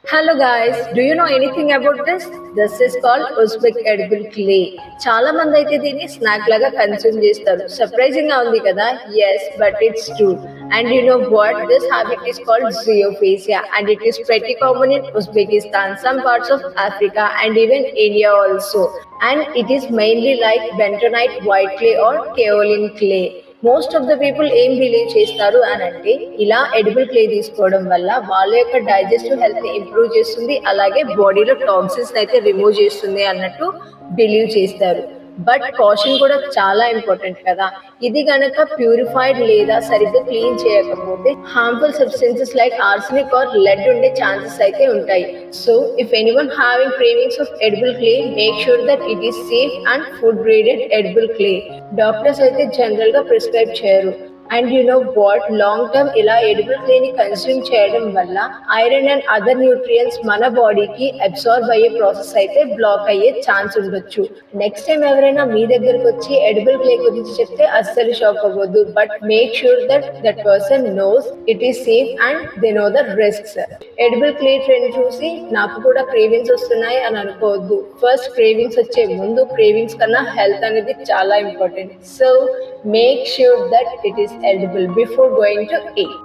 Hello guys, do you know anything about this? This is called Uzbek edible clay. చాలా మంది అయితే దీన్ని snack లాగా కన్స్యూమ్ చేస్తారు. సర్ప్రైజింగ్ గా ఉంది కదా? Yes, but it's true. And you know what? This habit is called zeophasia and it is pretty common in Uzbekistan, some parts of Africa and even India also. And it is mainly like bentonite white clay or kaolin clay. Most of the people ఏం believe చేస్తారు అని అంటే ఇలా edible clay తీసుకోవడం వల్ల వాళ్ళ యొక్క digestive health ని ఇంప్రూవ్ చేస్తుంది, అలాగే బాడీలో టాక్సిన్స్ అయితే రిమూవ్ చేస్తుంది అన్నట్టు బిలీవ్ చేస్తారు. బట్ కాషన్ కూడా చాలా ఇంపార్టెంట్ కదా. ఇది గనక ప్యూరిఫైడ్ లేదా సరిగ్గా క్లీన్ చేయకపోతే harmful substances like arsenic or lead ఉండే ఛాన్సెస్ అయితే ఉంటాయి. So if anyone having cravings of edible clay, make sure that it is safe and food graded edible clay. Doctors అయితే జనరల్ గా ప్రిస్క్రైబ్ చేయరు. And you know what, long term ఇలా edible clay ని consume చేయడం వల్ల iron and other nutrients మన బాడీకి absorb అయ్యే ప్రాసెస్ అయితే బ్లాక్ అయ్యే ఛాన్స్ ఉండొచ్చు. నెక్స్ట్ టైం ఎవరైనా మీ దగ్గరకు వచ్చి ఎడిబుల్ క్లే గురించి చెప్తే అస్సలు షాక్ అవ్వద్దు. But make sure that that person knows it is safe and they know the risks. Edible clay trend చూసి నాకు కూడా క్రేవింగ్స్ వస్తున్నాయి అని అనుకోవద్దు. ఫస్ట్ క్రేవింగ్స్ వచ్చే ముందు క్రేవింగ్స్ కన్నా హెల్త్ అనేది చాలా important. So make sure that it is edible before going to eat.